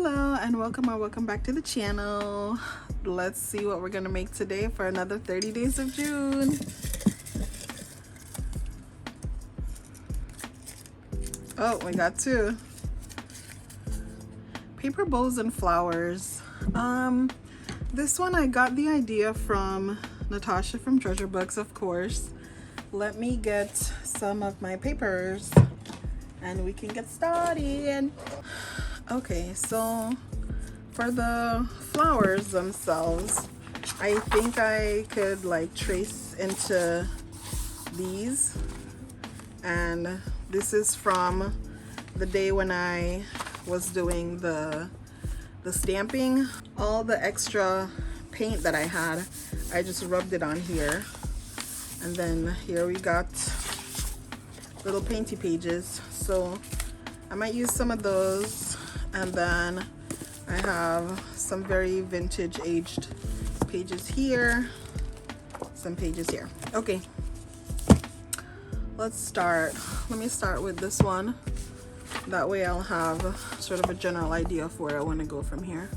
Hello and welcome back to the channel. Let's see what we're gonna make today for another 30 days of June. Oh, we got two paper bowls and flowers. This one I got the idea from Natasha from Treasure Books, of course. Let me get some of my papers and we can get started. Okay, so for the flowers themselves, I think I could like trace into these, and this is from the day when I was doing the stamping. All the extra paint that I had, I just rubbed it on here, and then here we got little painty pages, so I might use some of those. And then I have some very vintage aged pages here, some pages here. Okay, let's start. Let me start with this one. That way I'll have sort of a general idea of where I want to go from here.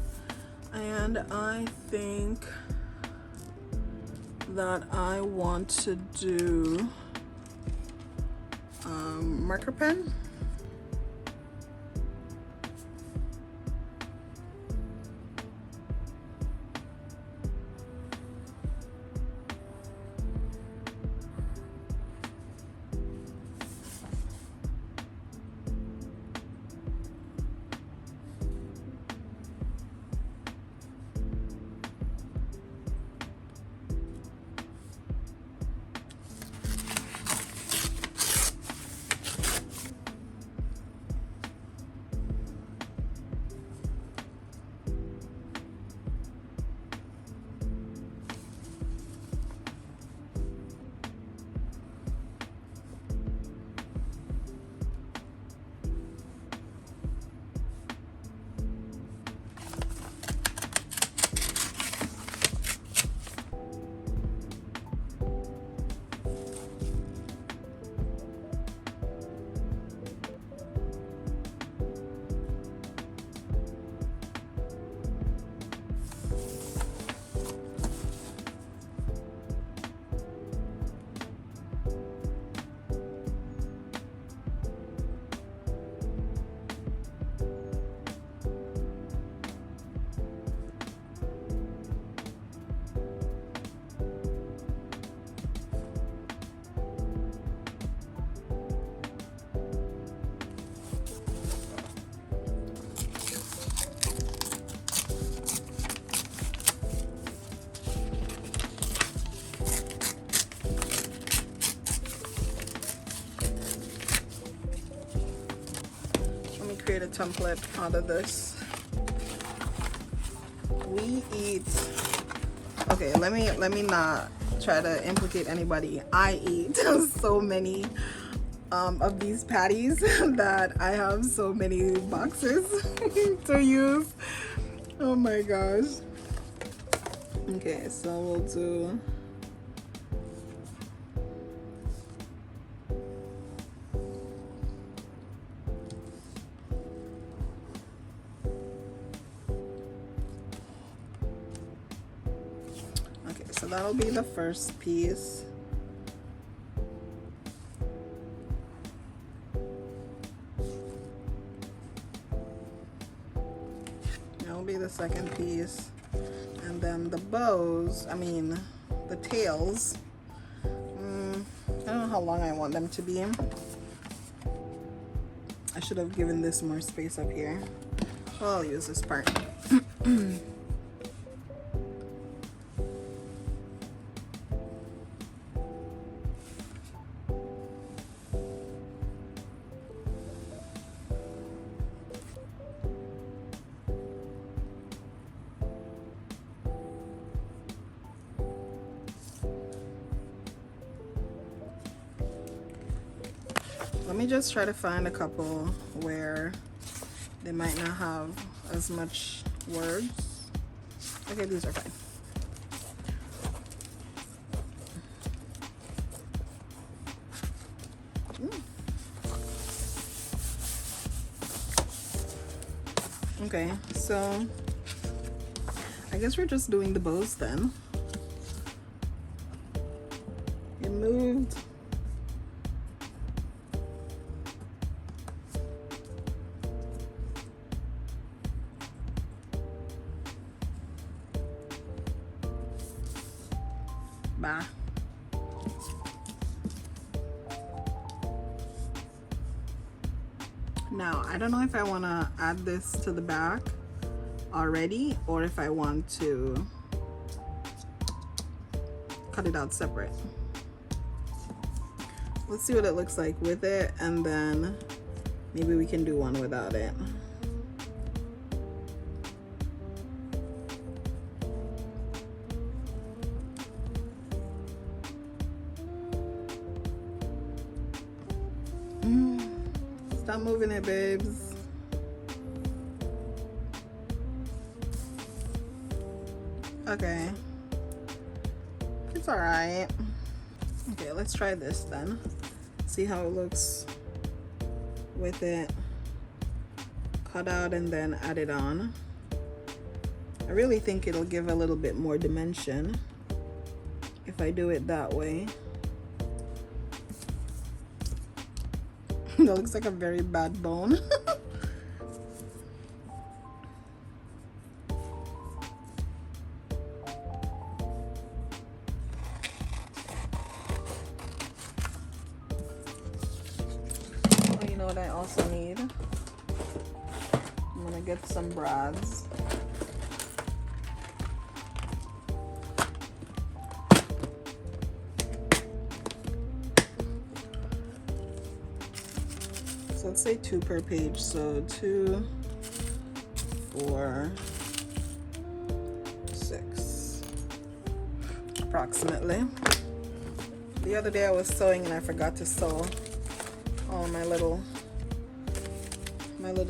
And I think that I want to do marker pen. Create a template out of this. We eat, okay, let me not try to implicate anybody. I eat so many of these patties that I have so many boxes to use. Oh my gosh. Okay, so we'll do so that'll be the first piece. That'll be the second piece. And then the bows, I mean the tails, I don't know how long I want them to be. I should have given this more space up here. Well, I'll use this part. Let me just try to find a couple where they might not have as much words. Okay, these are fine. Okay, so I guess we're just doing the bows then. It moved. Bah. Now, I don't know if I want to add this to the back already or if I want to cut it out separate. Let's see what it looks like with it, and then maybe we can do one without it. Stop moving it, babes. Okay. It's all right. Okay, let's try this then. See how it looks with it cut out and then added on. I really think it'll give a little bit more dimension if I do it that way. That looks like a very bad bone. Oh, you know what I also need? I'm gonna get some brads. So let's say 2 per page, so 2, 4, 6 approximately. The other day I was sewing and I forgot to sew all my little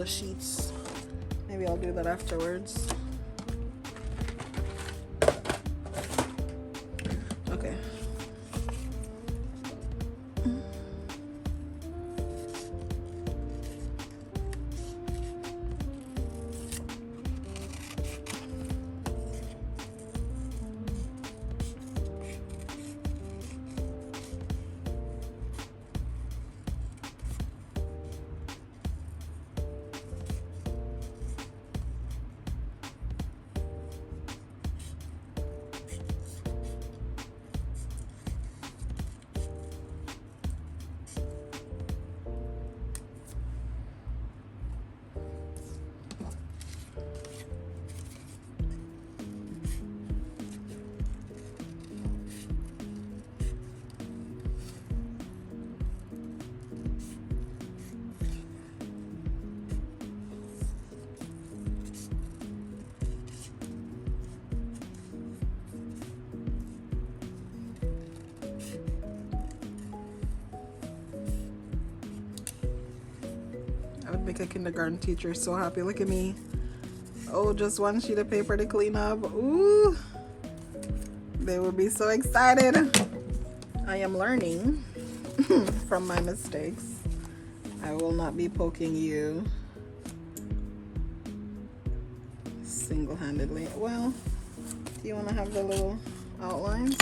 sheets. Maybe I'll do that afterwards. Okay. Would make a kindergarten teacher so happy. Look at me. Oh, just one sheet of paper to clean up. Ooh, they would be so excited. I am learning from my mistakes. I will not be poking you single-handedly. Well, do you want to have the little outlines?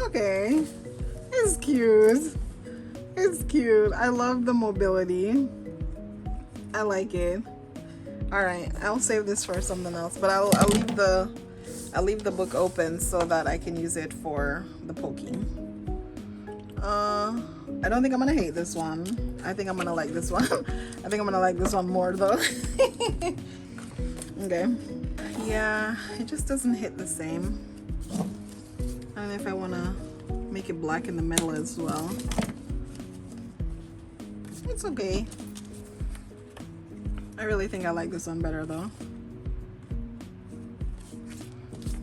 Okay, it's cute. It's cute. I love the mobility. I like it. All right, I'll save this for something else, but I'll leave the book open so that I can use it for the poking. I don't think I'm gonna hate this one. I think I'm gonna like this one. I think I'm gonna like this one more though. Okay. Yeah, it just doesn't hit the same. I don't know if I want to make it black in the middle as well. It's okay. I really think I like this one better though.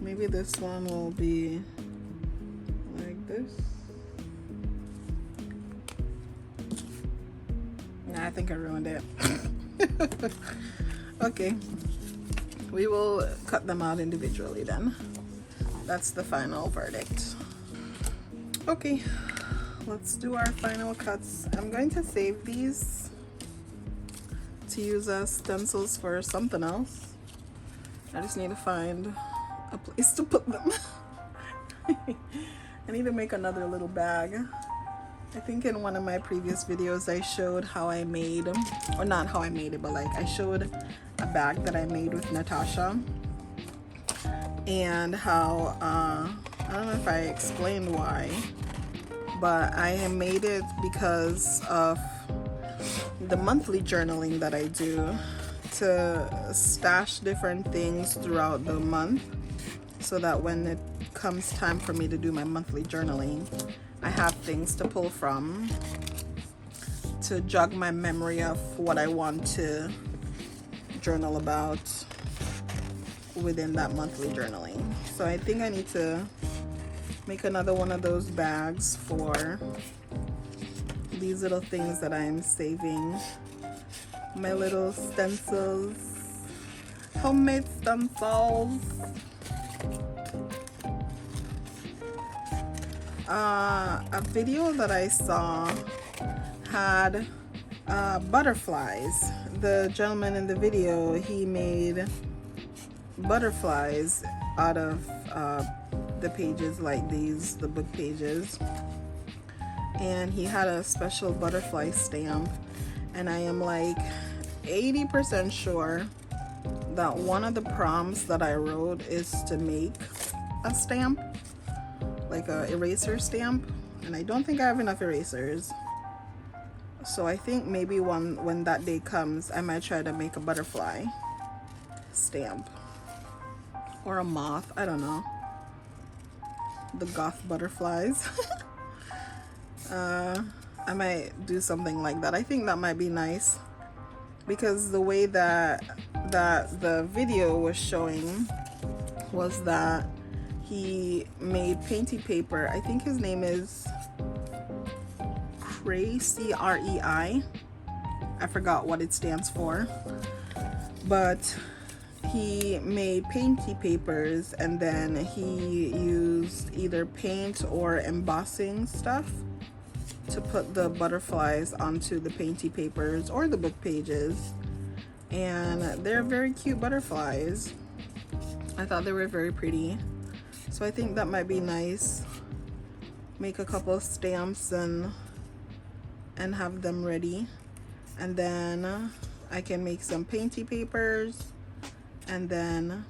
Maybe this one will be like this. Nah, I think I ruined it. Okay. we will cut them out individually then. That's the final verdict. Okay, let's do our final cuts. I'm going to save these to use as stencils for something else. I just need to find a place to put them. I need to make another little bag. I think in one of my previous videos I showed how I made, or not how I made it, but like I showed a bag that I made with Natasha, and how I don't know if I explained why, but I made it because of the monthly journaling that I do, to stash different things throughout the month, so that when it comes time for me to do my monthly journaling, I have things to pull from to jog my memory of what I want to journal about within that monthly journaling. So I think I need to make another one of those bags for these little things that I'm saving. My little stencils, homemade stencils. A video that I saw had butterflies. The gentleman in the video, he made butterflies out of the pages like these, the book pages, and he had a special butterfly stamp, and I am like 80% sure that one of the prompts that I wrote is to make a stamp, like a eraser stamp, and I don't think I have enough erasers. So I think maybe when that day comes, I might try to make a butterfly stamp or a moth, I don't know, the goth butterflies. I might do something like that. I think that might be nice, because the way that the video was showing was that he made painty paper. I think his name is Crei, C-R-E-I. I forgot what it stands for, but he made painty papers, and then he used either paint or embossing stuff to put the butterflies onto the painty papers or the book pages, and they're very cute butterflies. I thought they were very pretty, so I think that might be nice. Make a couple of stamps and have them ready, and then I can make some painty papers and then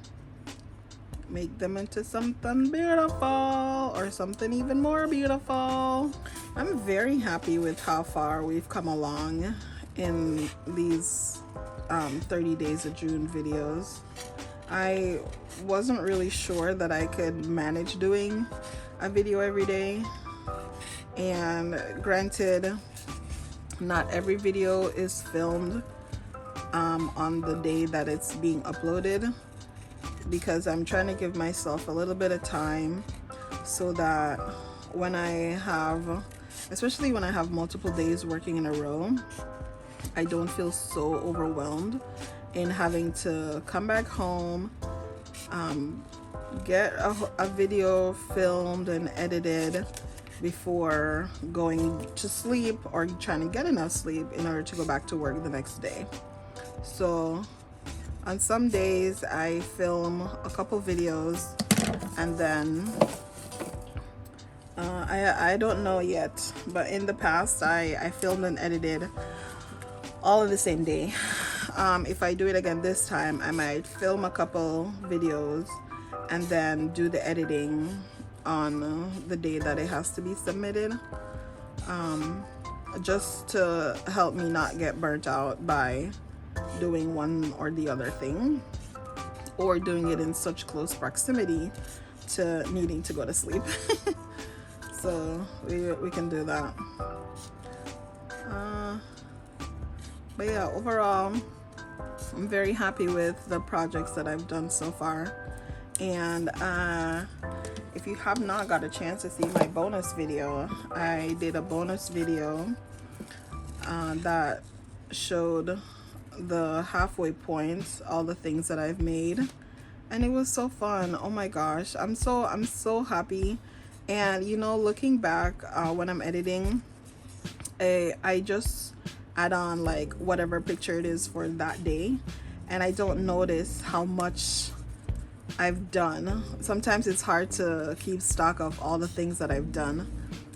make them into something beautiful, or something even more beautiful. I'm very happy with how far we've come along in these 30 days of June videos. I wasn't really sure that I could manage doing a video every day, and granted, not every video is filmed on the day that it's being uploaded, because I'm trying to give myself a little bit of time so that when I have, especially when I have multiple days working in a row, I don't feel so overwhelmed in having to come back home, get a video filmed and edited before going to sleep, or trying to get enough sleep in order to go back to work the next day. So on some days I film a couple videos, and then I don't know yet, but in the past I filmed and edited all in the same day. If I do it again this time, I might film a couple videos and then do the editing on the day that it has to be submitted, just to help me not get burnt out by doing one or the other thing, or doing it in such close proximity to needing to go to sleep. So we can do that. But yeah, overall I'm very happy with the projects that I've done so far. And if you have not got a chance to see my bonus video, I did a bonus video that showed the halfway point, all the things that I've made, and it was so fun. Oh my gosh, I'm so happy. And you know, looking back, when I'm editing, I just add on like whatever picture it is for that day, and I don't notice how much I've done. Sometimes it's hard to keep stock of all the things that I've done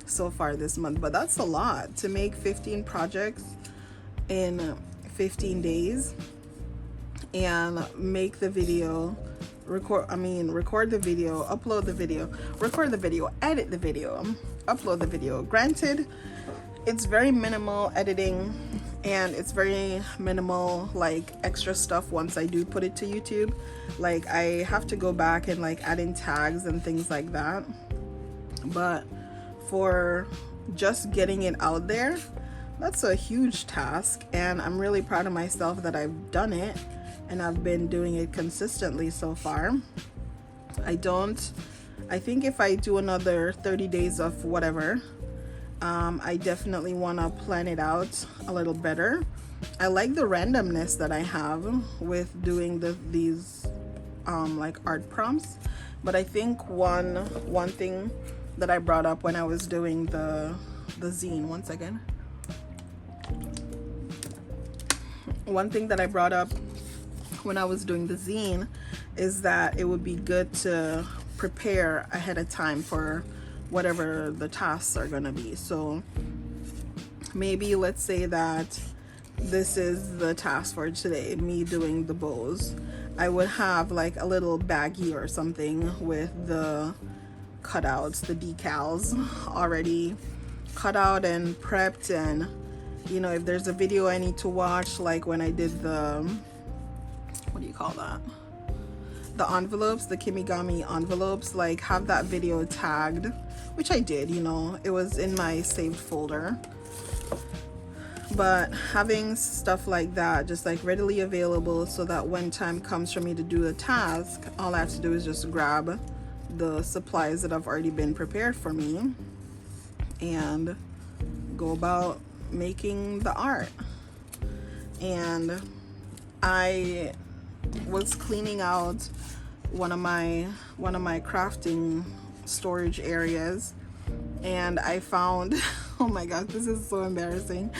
so far this month, but that's a lot to make 15 projects in 15 days and make the video, record the video, upload the video, record the video, edit the video, upload the video. Granted, it's very minimal editing and it's very minimal like extra stuff once I do put it to YouTube. Like I have to go back and like add in tags and things like that, but for just getting it out there, that's a huge task, and I'm really proud of myself that I've done it and I've been doing it consistently so far. I think if I do another 30 days of whatever, I definitely want to plan it out a little better. I like the randomness that I have with doing these like art prompts, but I think one thing that I brought up when I was doing the zine, one second. One thing that I brought up when I was doing the zine is that it would be good to prepare ahead of time for whatever the tasks are gonna be. So maybe let's say that this is the task for today, me doing the bows. I would have like a little baggie or something with the cutouts, the decals already cut out and prepped, and you know, if there's a video I need to watch, like when I did the, what do you call that, the envelopes, the Kimigami envelopes, like have that video tagged, which I did, you know, it was in my saved folder. But having stuff like that just like readily available so that when time comes for me to do the task, all I have to do is just grab the supplies that have already been prepared for me and go about making the art. And I was cleaning out one of my crafting storage areas, and I found oh my god, this is so embarrassing.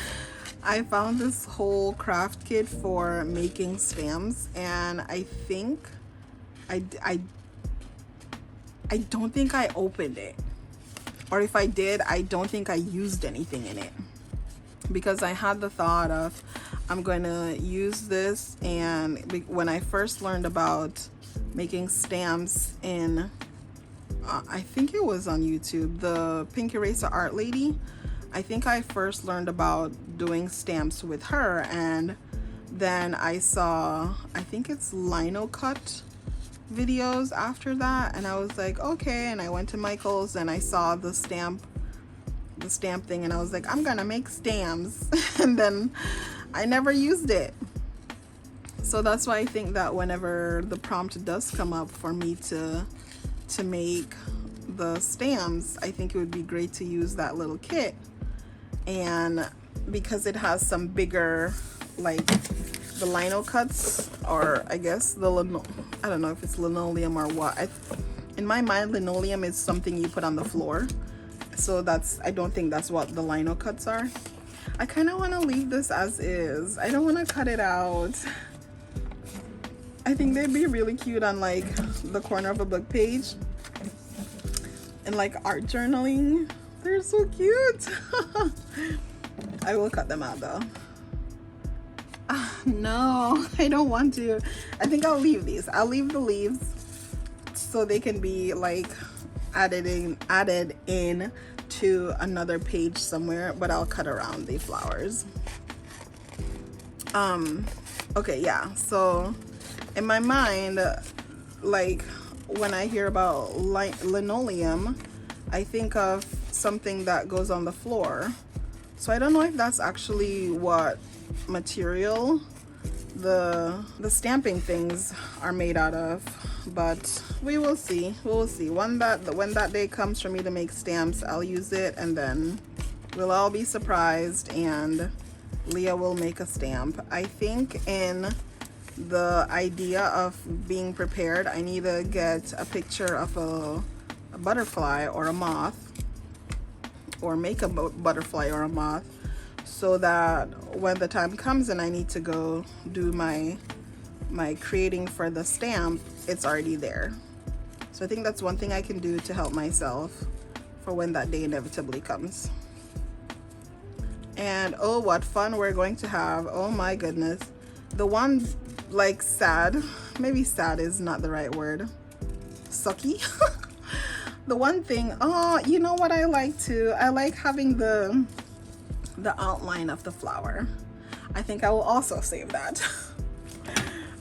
I found this whole craft kit for making stamps, and I think I don't think I opened it, or if I did, I don't think I used anything in it, because I had the thought of I'm going to use this. And when I first learned about making stamps in I think it was on YouTube, the Pink Eraser art lady, I think I first learned about doing stamps with her, and then I saw, I think it's Lino Cut videos after that, and I was like, okay. And I went to Michael's and I saw the stamp thing, and I was like, I'm gonna make stamps and then I never used it. So that's why I think that whenever the prompt does come up for me to make the stamps, I think it would be great to use that little kit. And because it has some bigger, like the lino cuts, or I guess I don't know if it's linoleum or what. In my mind, linoleum is something you put on the floor, so I don't think that's what the lino cuts are. I kind of want to leave this as is. I don't want to cut it out. I think they'd be really cute on like the corner of a book page and like art journaling. They're so cute. I will cut them out though. No, I don't want to. I think I'll leave these. I'll leave the leaves so they can be like added in to another page somewhere, but I'll cut around the flowers. Okay, yeah, so in my mind, like when I hear about linoleum, I think of something that goes on the floor. So I don't know if that's actually what material the stamping things are made out of, but we will see. When that day comes for me to make stamps, I'll use it, and then we'll all be surprised and Leah will make a stamp. I think in the idea of being prepared, I need to get a picture of a butterfly or a moth, or make a butterfly or a moth, so that when the time comes and I need to go do my creating for the stamp, it's already there. So I think that's one thing I can do to help myself for when that day inevitably comes. And oh, what fun we're going to have. Oh my goodness. The one, like, sad, maybe sad is not the right word, sucky. The one thing, oh, you know what I like too? I like having the outline of the flower. I think I will also save that.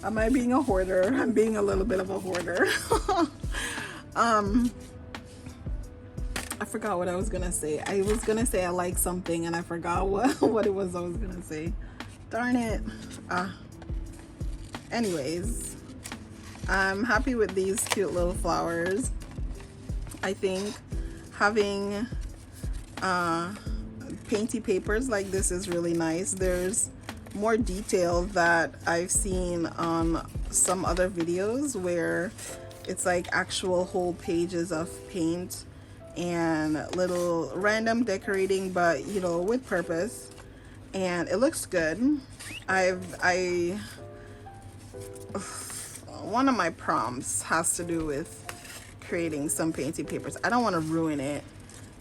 Am I being a hoarder? I'm being a little bit of a hoarder. I forgot what I was gonna say. I was gonna say I like something and I forgot what it was I was gonna say. Darn it. Anyways, I'm happy with these cute little flowers. I think having painty papers like this is really nice. There's more detail that I've seen on some other videos where it's like actual whole pages of paint and little random decorating, but you know, with purpose, and it looks good. One of my prompts has to do with creating some painting papers. I don't want to ruin it.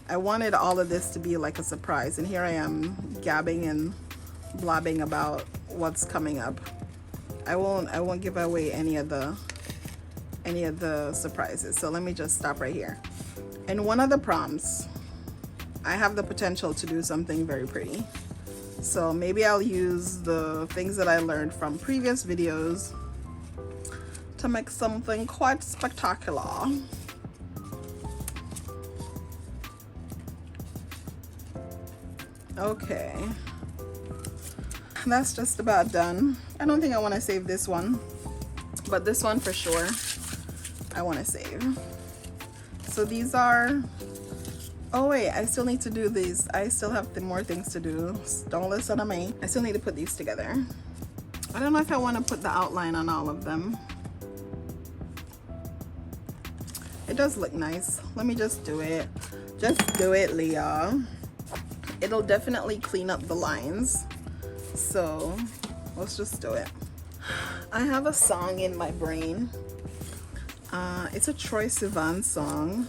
I wanted all of this to be like a surprise, and here I am gabbing and blabbing about what's coming up. I won't give away any of the surprises. So let me just stop right here. In one of the prompts, I have the potential to do something very pretty. So maybe I'll use the things that I learned from previous videos to make something quite spectacular. Okay, that's just about done. I don't think I want to save this one, but this one for sure I want to save. So these are, oh wait, I still need to do these. I still have more things to do. Don't listen to me. I still need to put these together. I don't know if I want to put the outline on all of them. It does look nice. Let me just do it. Just do it, Leah. It'll definitely clean up the lines. So let's just do it. I have a song in my brain. It's a Troye Sivan song.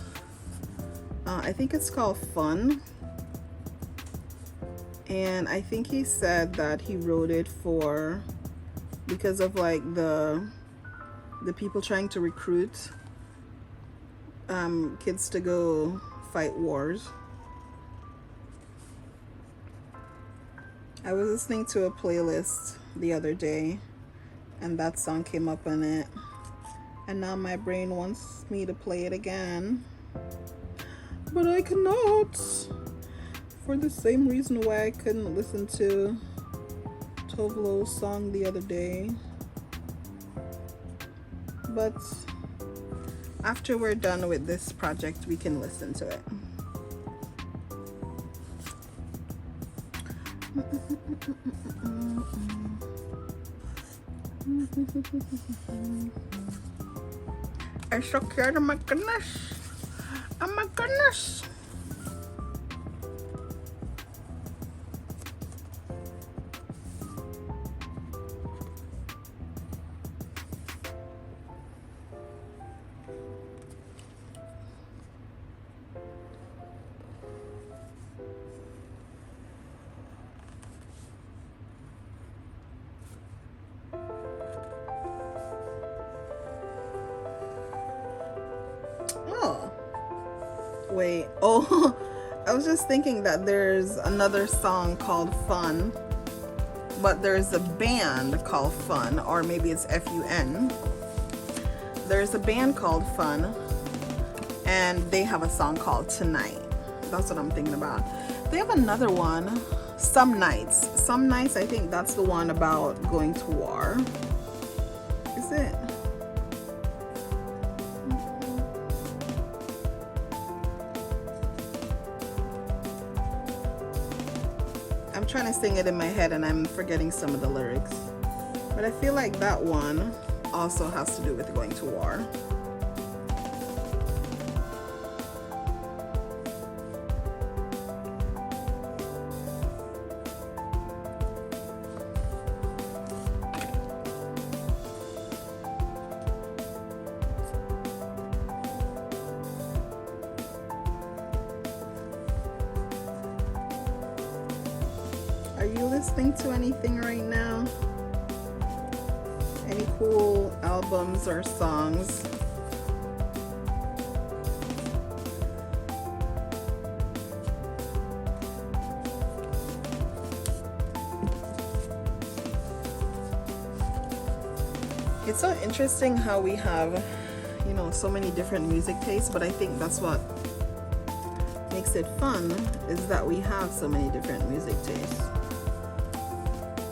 I think it's called Fun. And I think he said that he wrote it because of like the people trying to recruit kids to go fight wars. I was listening to a playlist the other day and that song came up in it, and now my brain wants me to play it again, but I cannot, for the same reason why I couldn't listen to Tove Lo's song the other day. But after we're done with this project, we can listen to it. I'm so scared, oh my goodness. Oh my goodness. Wait, oh, I was just thinking that there's another song called Fun, but there's a band called Fun, or maybe it's F-U-N. There's a band called Fun, and they have a song called Tonight. That's what I'm thinking about. They have another one, Some Nights. Some Nights, I think that's the one about going to war. Is it? I'm trying to sing it in my head and I'm forgetting some of the lyrics. But I feel like that one also has to do with going to war. Are you listening to anything right now? Any cool albums or songs? It's so interesting how we have, you know, so many different music tastes, but I think that's what makes it fun, is that we have so many different music tastes.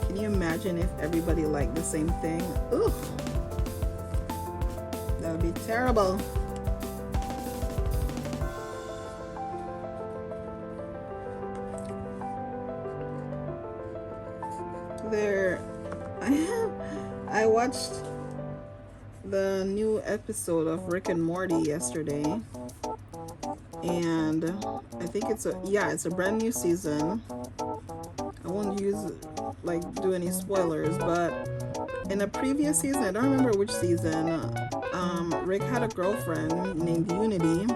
Can you imagine if everybody liked the same thing? Ooh, that would be terrible. I watched the new episode of Rick and Morty yesterday, and I think it's a brand new season. I won't do any spoilers, but in a previous season, I don't remember which season, Rick had a girlfriend named Unity,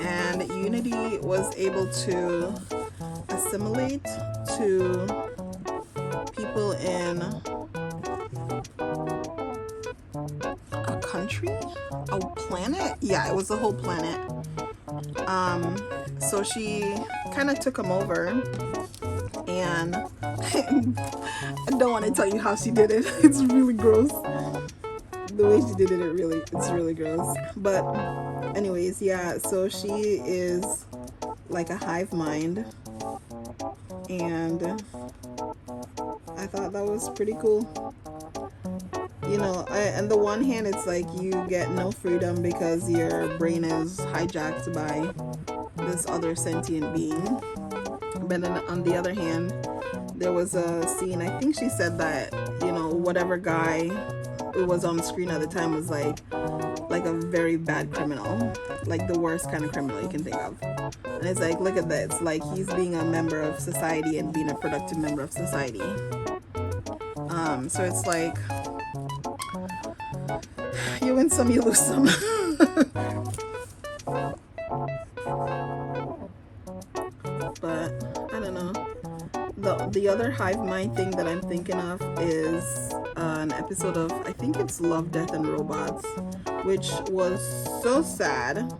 and Unity was able to assimilate to people in a country, a planet. Yeah, it was the whole planet. So she kind of took him over, and I don't want to tell you how she did it. It's really gross. The way she did it, it's really gross. But anyways, yeah, so she is like a hive mind, and I thought that was pretty cool. You know, on the one hand, it's like you get no freedom because your brain is hijacked by this other sentient being. But then on the other hand, there was a scene, I think she said that, you know, whatever guy it was on screen at the time was like a very bad criminal, like the worst kind of criminal you can think of. And it's like, look at this, like he's being a member of society and being a productive member of society. So it's like you win some, you lose some. But I don't know. The other hive mind thing that I'm thinking of is an episode of, I think it's Love, Death and Robots, which was so sad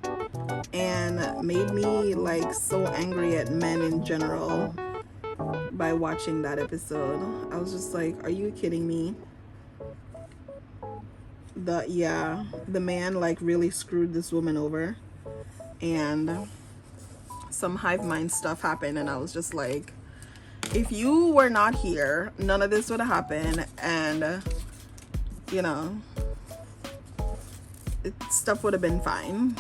and made me like so angry at men in general by watching that episode. I was just like, are you kidding me? The man like really screwed this woman over, and some hive mind stuff happened, and I was just like, if you were not here, none of this would have happened, and you know, stuff would have been fine.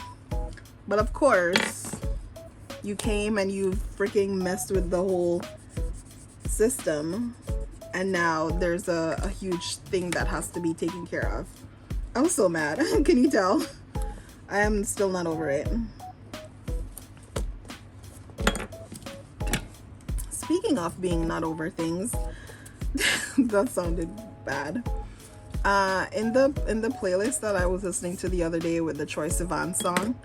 But of course, you came and you freaking messed with the whole system, and now there's a huge thing that has to be taken care of. I'm so mad. Can you tell? I am still not over it. Speaking of being not over things, that sounded bad. In the playlist that I was listening to the other day with the Troye Sivan song,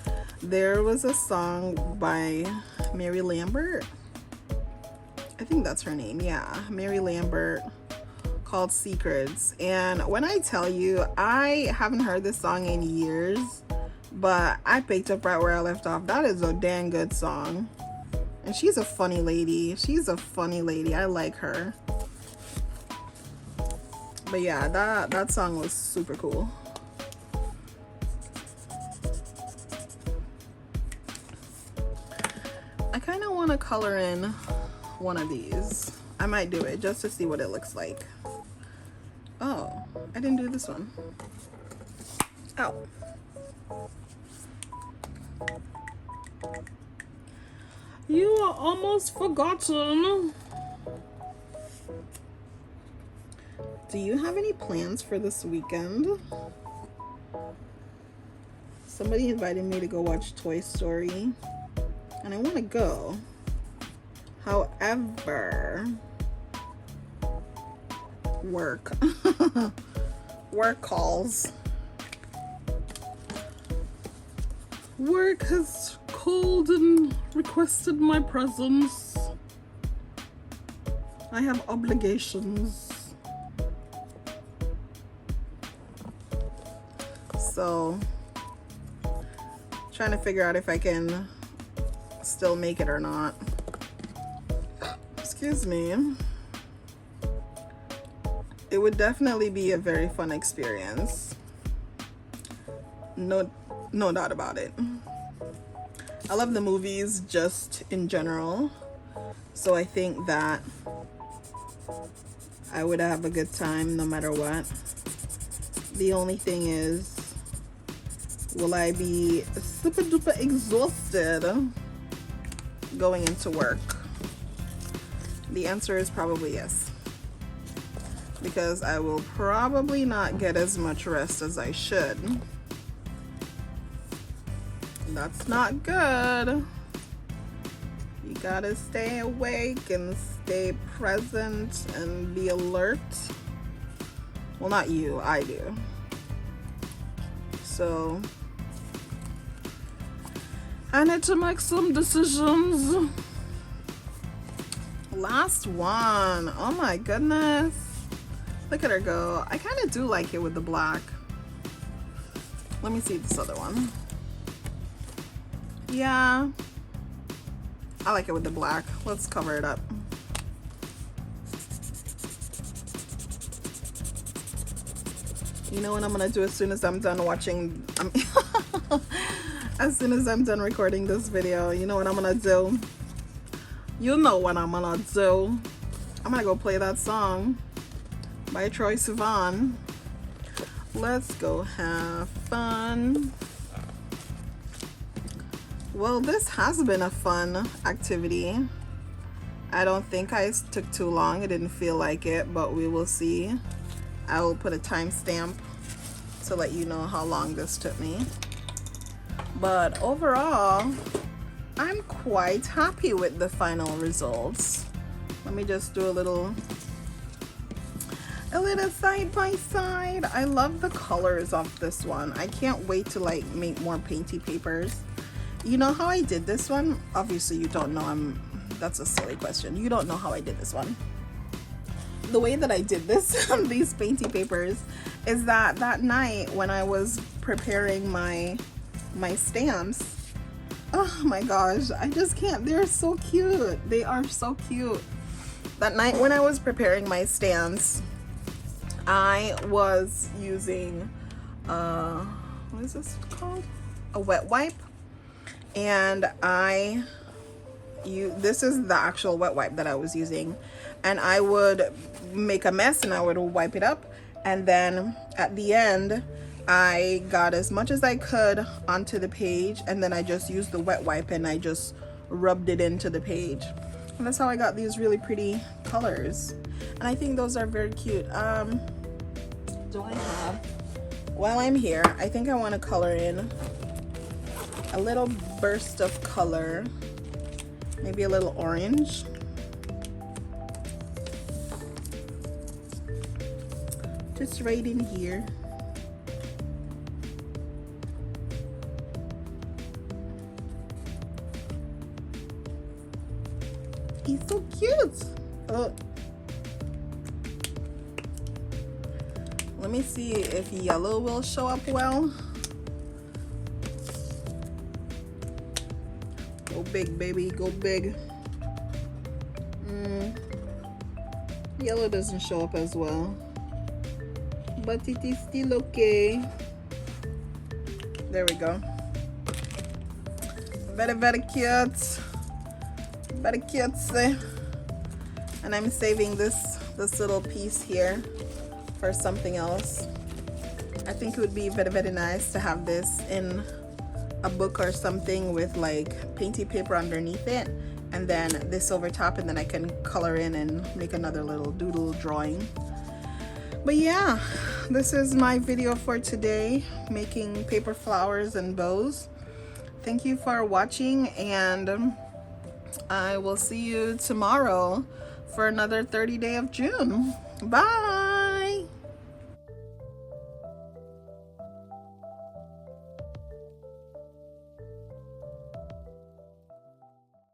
there was a song by Mary Lambert. I think that's her name. Yeah, Mary Lambert, called Secrets. And when I tell you, I haven't heard this song in years, but I picked up right where I left off. That is a dang good song. And she's a funny lady. I like her. But yeah, that song was super cool. I kind of want to color in one of these. I might do it just to see what it looks like. Oh, I didn't do this one. Oh. You are almost forgotten. Do you have any plans for this weekend? Somebody invited me to go watch Toy Story, and I want to go. However, work. Work calls. Work has called and requested my presence. I have obligations. So, trying to figure out if I can still make it or not. Excuse me. It would definitely be a very fun experience. No doubt about it. I love the movies just in general. So I think that I would have a good time no matter what. The only thing is, will I be super duper exhausted going into work? The answer is probably yes. Because I will probably not get as much rest as I should. That's not good. You gotta stay awake and stay present and be alert. Well, not you, I do. So, I need to make some decisions. Last one. Oh my goodness. Look at her go. I kind of do like it with the black. Let me see this other one. Yeah, I like it with the black. Let's cover it up. You know what I'm gonna do as soon as I'm done watching, as soon as I'm done recording this video, you know what I'm gonna do? You know what I'm gonna do. I'm gonna go play that song by Troye Sivan. Let's go have fun. Well, this has been a fun activity. I don't think I took too long. It didn't feel like it, but we will see. I will put a timestamp to let you know how long this took me. But overall, I'm quite happy with the final results. Let me just do a little side by side. I love the colors of this one. I can't wait to like make more painty papers. You know how I did this one? Obviously you don't know. That's a silly question. You don't know how I did this one. The way that I did this these painty papers is that night when I was preparing my stamps, oh my gosh, I just can't. They're so cute. They are so cute. That night when I was preparing my stamps, I was using what is this called? A wet wipe. And this is the actual wet wipe that I was using, and I would make a mess and I would wipe it up, and then at the end I got as much as I could onto the page, and then I just used the wet wipe and I just rubbed it into the page, and that's how I got these really pretty colors. And I think those are very cute. Do I have, while I'm here, I think I want to color in a little burst of color, maybe a little orange. Just right in here. He's so cute. Oh. Let me see if yellow will show up well. Go big, baby, go big. Yellow doesn't show up as well, but it is still okay. There we go. Very, very cute. Very cute. And I'm saving this little piece here for something else. I think it would be very, very nice to have this in a book or something with like painty paper underneath it, and then this over top, and then I can color in and make another little doodle drawing. But yeah, this is my video for today, making paper flowers and bows. Thank you for watching, and I will see you tomorrow for another 30 day of June. Bye.